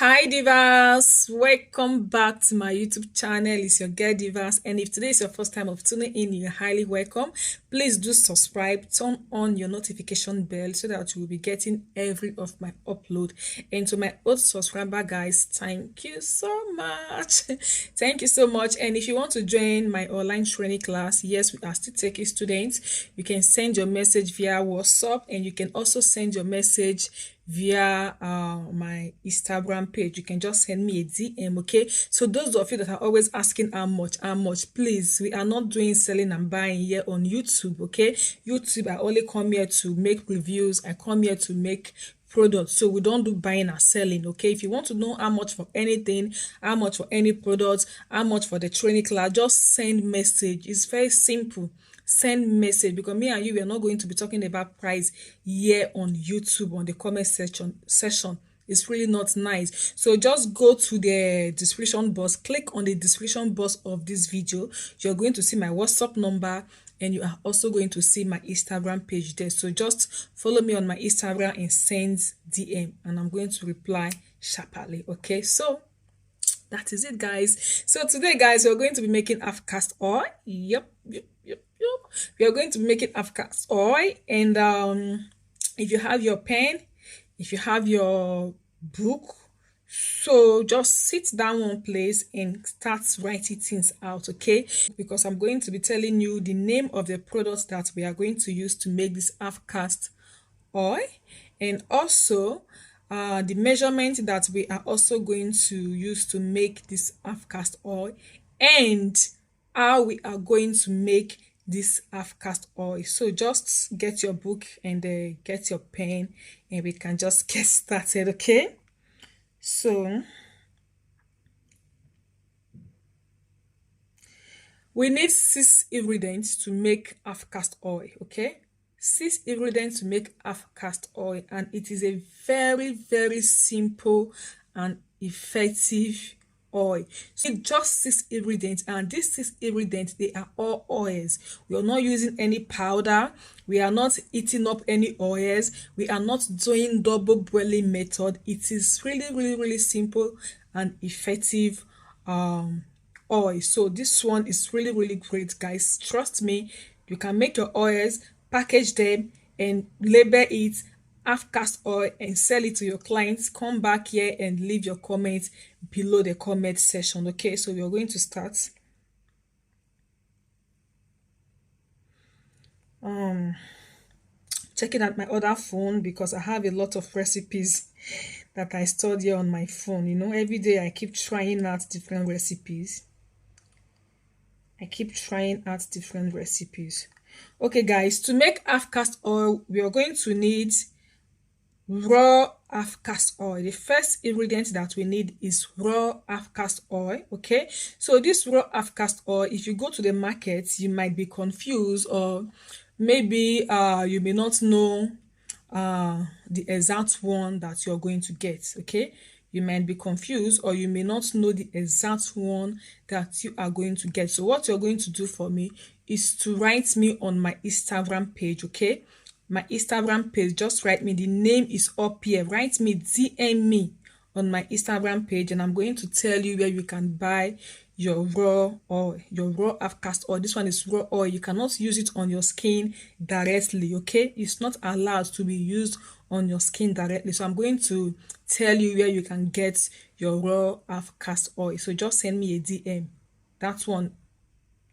Hi divas, welcome back to my YouTube channel. It's your girl Divas, and if today is your first time of tuning in, you're highly welcome. Please do subscribe, turn on your notification bell so that you will be getting every of my upload. And to my old subscriber guys, thank you so much. Thank you so much. And if you want to join my online training class, yes, we are still taking students. You can send your message via WhatsApp, and you can also send your message via my Instagram page. You can just send me a DM. Okay, so those of you that are always asking how much, please, we are not doing selling and buying here on YouTube. Okay, YouTube, I only come here to make reviews. I come here to make products, so we don't do buying and selling. Okay, if you want to know how much for anything, how much for any products, how much for the training class, just send message. It's very simple. Send message, because me and you, we are not going to be talking about price here on YouTube on the comment session. It's really not nice. So just go to the description box, click on the description box of this video. You're going to see my WhatsApp number, and you are also going to see my Instagram page there. So just follow me on my Instagram and send DM, and I'm going to reply sharply. Okay, so that is it, guys. So today, guys, we're going to be making Halfcast oil. Yep. We are going to be making Halfcast oil, and if you have your pen, if you have your book, so just sit down one place and start writing things out, okay? Because I'm going to be telling you the name of the products that we are going to use to make this Halfcast oil, and also the measurement that we are also going to use to make this Halfcast oil, and how we are going to make this Halfcast oil. So just get your book and get your pen, and we can just get started. Okay, so we need 6 ingredients to make Halfcast oil. Okay, 6 ingredients to make Halfcast oil, and it is a very simple and effective oil. So just 6 ingredients, and these 6 ingredients, they are all oils. We are not using any powder, we are not eating up any oils, we are not doing double boiling method. It is really simple and effective oil. So this one is really great, guys. Trust me, you can make your oils, package them, and label it Halfcast oil and sell it to your clients. Come back here and leave your comments below the comment section. Okay, so we are going to start. Checking out my other phone, because I have a lot of recipes that I stored here on my phone. You know, every day I keep trying out different recipes. Okay, guys, to make Halfcast oil, we are going to need raw Halfcast oil. The first ingredient that we need is raw Halfcast oil. Okay, so this raw Halfcast oil, if you go to the market, you might be confused, or maybe you may not know the exact one that you're going to get. Okay, you might be confused, or you may not know the exact one that you are going to get. So what you're going to do for me is to write me on my Instagram page. Okay, my Instagram page, just write me, the name is up here, write me, DM me on my Instagram page, and I'm going to tell you where you can buy your raw oil, your raw Halfcast oil. This one is raw oil. You cannot use it on your skin directly. Okay, it's not allowed to be used on your skin directly. So I'm going to tell you where you can get your raw Halfcast oil. So just send me a DM. That one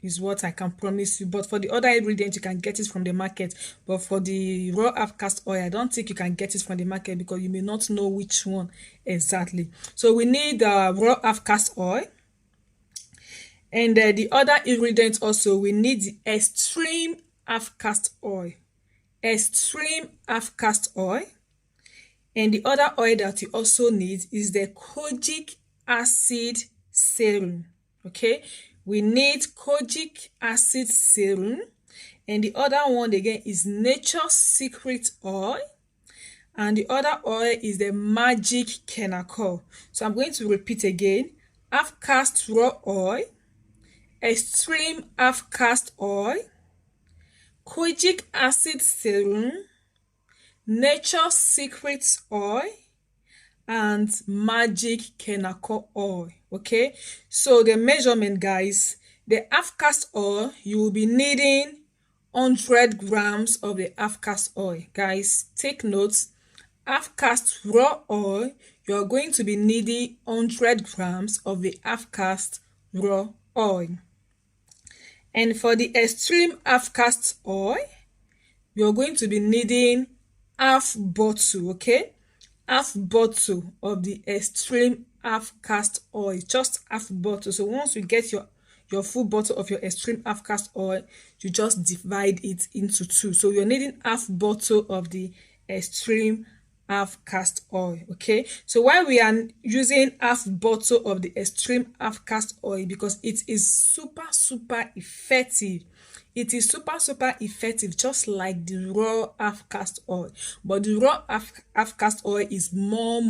is what I can promise you. But for the other ingredients, you can get it from the market. But for the raw Halfcast oil, I don't think you can get it from the market, because you may not know which one exactly. So we need raw Halfcast oil. And the other ingredients also, we need the extreme Halfcast oil. Extreme Halfcast oil. And the other oil that you also need is the kojic acid serum. Okay, we need kojic acid serum. And the other one again is Nature's Secret oil. And the other oil is the magic Kenacol. So I'm going to repeat again: Halfcast raw oil, extreme Halfcast oil, kojic acid serum, Nature's Secret oil, and magic kenako oil. Okay, so the measurement, guys, the Halfcast oil, you will be needing 100 grams of the Halfcast oil. Guys, take notes. Halfcast raw oil, you're going to be needing 100 grams of the Halfcast raw oil. And for the extreme Halfcast oil, you're going to be needing half bottle, okay? Half bottle of the extreme Halfcast oil, just half bottle. So once you get your full bottle of your extreme Halfcast oil, you just divide it into two. So you're needing half bottle of the extreme Halfcast oil. Okay, so why we are using half bottle of the extreme Halfcast oil? Because it is super effective. It is super effective, just like the raw Halfcast oil, but the raw Halfcast oil is more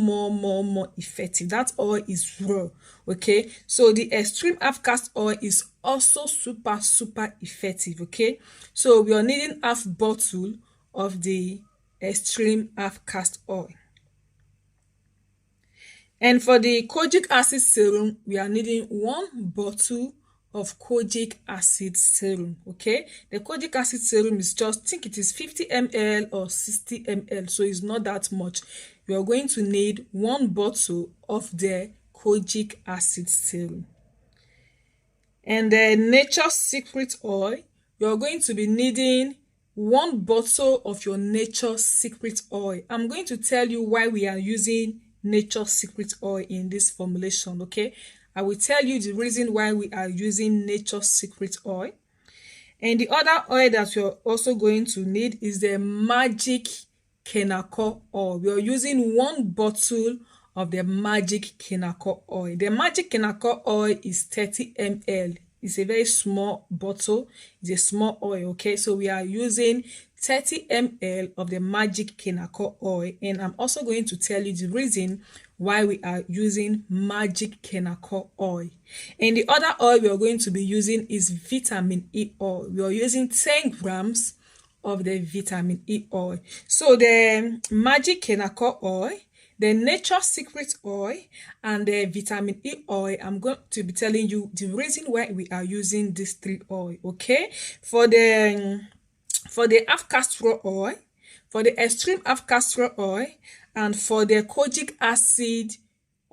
effective. That oil is raw. Okay, so the extreme Halfcast oil is also super effective. Okay, so we are needing half bottle of the extreme Halfcast oil. And for the kojic acid serum, we are needing 1 bottle of kojic acid serum. Okay, the kojic acid serum is just, think it is 50 ml or 60 ml, so it's not that much. You are going to need 1 bottle of the kojic acid serum. And the Nature's Secret oil, you're going to be needing 1 bottle of your Nature's Secret oil. I'm going to tell you why we are using Nature's Secret oil in this formulation. Okay, I will tell you the reason why we are using Nature's Secret oil. And the other oil that you're also going to need is the Magic Kenako oil. We are using 1 bottle of the Magic Kenako oil. The Magic Kenako oil is 30 ml. It's a very small bottle. It's a small oil. Okay, so we are using 30 ml of the Magic Kenako oil. And I'm also going to tell you the reason why we are using Magic Kenako oil. And the other oil we are going to be using is vitamin E oil. We are using 10 grams of the vitamin E oil. So the Magic Kenako oil, the Nature's Secret oil, and the vitamin E oil, I'm going to be telling you the reason why we are using these 3 oil. Okay, for the Halfcast raw oil, for the extreme Halfcast raw oil, and for the kojic acid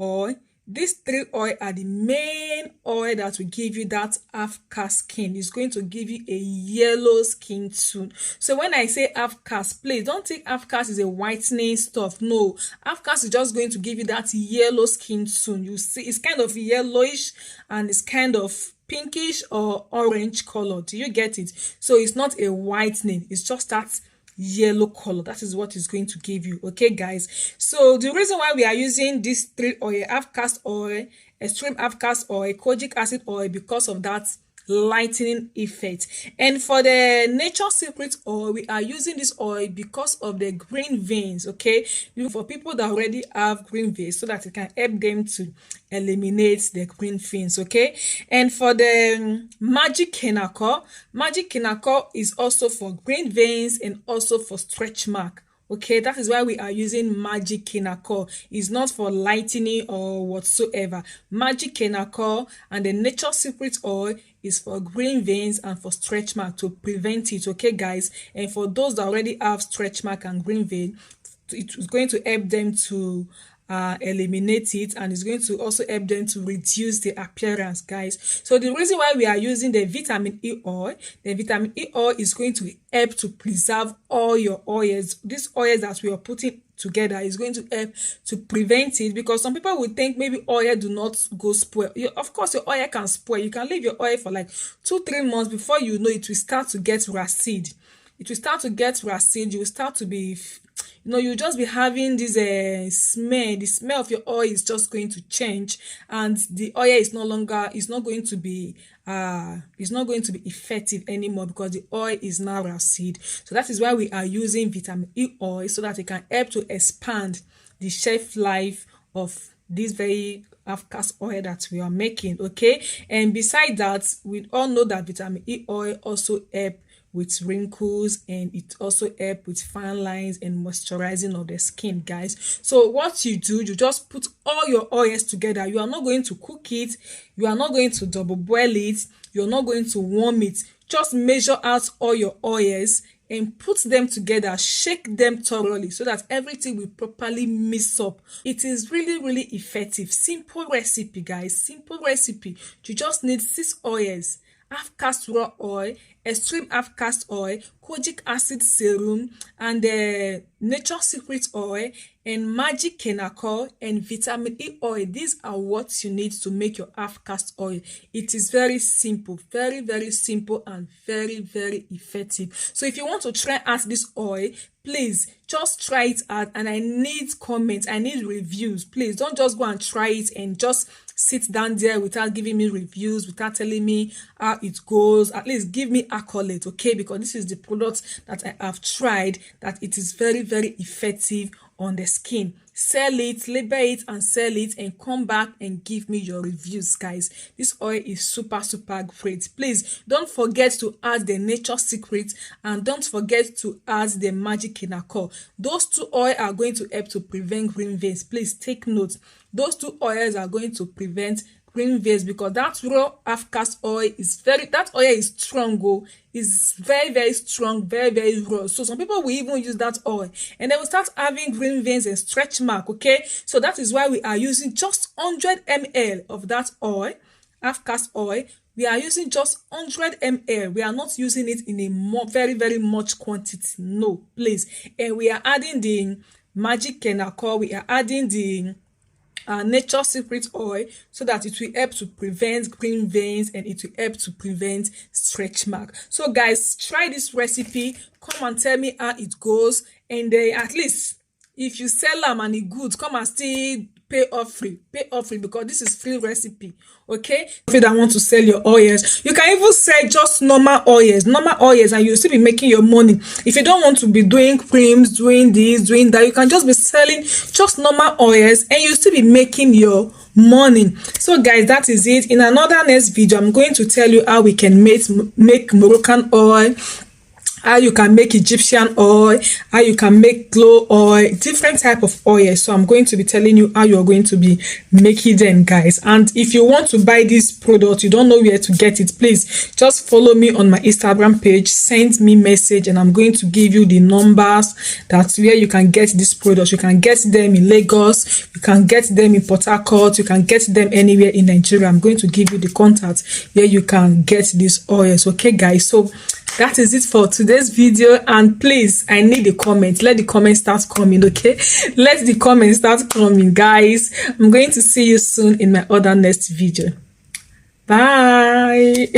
oil, these 3 oil are the main oil that will give you that Halfcast skin. It's going to give you a yellow skin tone. So when I say Halfcast, please don't think Halfcast is a whitening stuff. No, Halfcast is just going to give you that yellow skin tone. You see, it's kind of yellowish and it's kind of pinkish or orange color. Do you get it? So it's not a whitening, it's just that yellow color. That is what is going to give you. Okay, guys, so the reason why we are using these 3 oil, Halfcast oil, extreme Halfcast oil, kojic acid oil, because of that lightening effect. And for the Nature's Secret oil, we are using this oil because of the green veins. Okay, for people that already have green veins, so that it can help them to eliminate the green veins. Okay, and for the Magic Kenako is also for green veins and also for stretch mark. Okay, that is why we are using Magic Kenako. It's not for lightening or whatsoever. Magic Kenako and the Nature's Secret oil is for green veins and for stretch mark, to prevent it. Okay, guys, and for those that already have stretch mark and green vein, it's going to help them to eliminate it, and it's going to also help them to reduce the appearance, guys. So the reason why we are using the vitamin E oil, the vitamin E oil is going to help to preserve all your oils. These oils that we are putting together is going to help to prevent it, because some people would think maybe oil do not go spoil. Of course your oil can spoil. You can leave your oil for like 2-3 months, before you know it will start to get racid. It will start to get racid. You will start to be, you just be having this smell. The smell of your oil is just going to change, and the oil is not going to be effective anymore, because the oil is now racid. So that is why we are using vitamin E oil, so that it can help to expand the shelf life of this very Halfcast oil that we are making. Okay, and besides that, we all know that vitamin E oil also help with wrinkles, and it also help with fine lines and moisturizing of the skin, guys. So what you do, you just put all your oils together. You are not going to cook it, you are not going to double boil it, you're not going to warm it. Just measure out all your oils and put them together, shake them thoroughly so that everything will properly mix up. It is really effective. Simple recipe, guys. Simple recipe. You just need 6 oils: Halfcast raw oil, extreme Halfcast oil, kojic acid serum, and nature secret oil, and magic kenako, and vitamin E oil. These are what you need to make your Halfcast oil. It is very simple, very simple, and very effective. So if you want to try out this oil, please just try it out, and I need comments, I need reviews. Please don't just go and try it and just sit down there without giving me reviews, without telling me how it goes. At least give me accolade, okay? Because this is the product that I have tried, that it is very effective on the skin. Sell it, label it, and sell it, and come back and give me your reviews, guys. This oil is super great. Please don't forget to add the nature secret, and don't forget to add the magic kenako. Those 2 oils are going to help to prevent green veins. Please take note. Those 2 oils are going to prevent green veins, because that raw Halfcast oil is that oil is strong. Is very strong, very raw. So some people will even use that oil and they will start having green veins and stretch mark, okay? So that is why we are using just 100 ml of that oil, Halfcast oil. We are using just 100 ml. We are not using it in a very much quantity. No, please. And we are adding the magic kenako. We are adding the nature secret oil, so that it will help to prevent green veins, and it will help to prevent stretch mark. So guys, try this recipe, come and tell me how it goes, and at least if you sell them and it good, come and still pay off free, because this is free recipe, okay? If you don't want to sell your oils, you can even sell just normal oils, and you'll still be making your money. If you don't want to be doing creams, doing this, doing that, you can just be selling just normal oils, and you'll still be making your money. So guys, that is it. In another next video, I'm going to tell you how we can make Moroccan oil, how you can make Egyptian oil, how you can make glow oil, different type of oil. So I'm going to be telling you how you're going to be making them, guys. And if you want to buy this product, you don't know where to get it, please just follow me on my Instagram page, send me message, and I'm going to give you the numbers that's where you can get this product. You can get them in Lagos, you can get them in Port Harcourt, you can get them anywhere in Nigeria. I'm going to give you the contact where you can get these oils, okay guys? So that is it for today's video, and please, I need the comments. Let the comments start coming, okay? Let the comments start coming, guys. I'm going to see you soon in my other next video. Bye.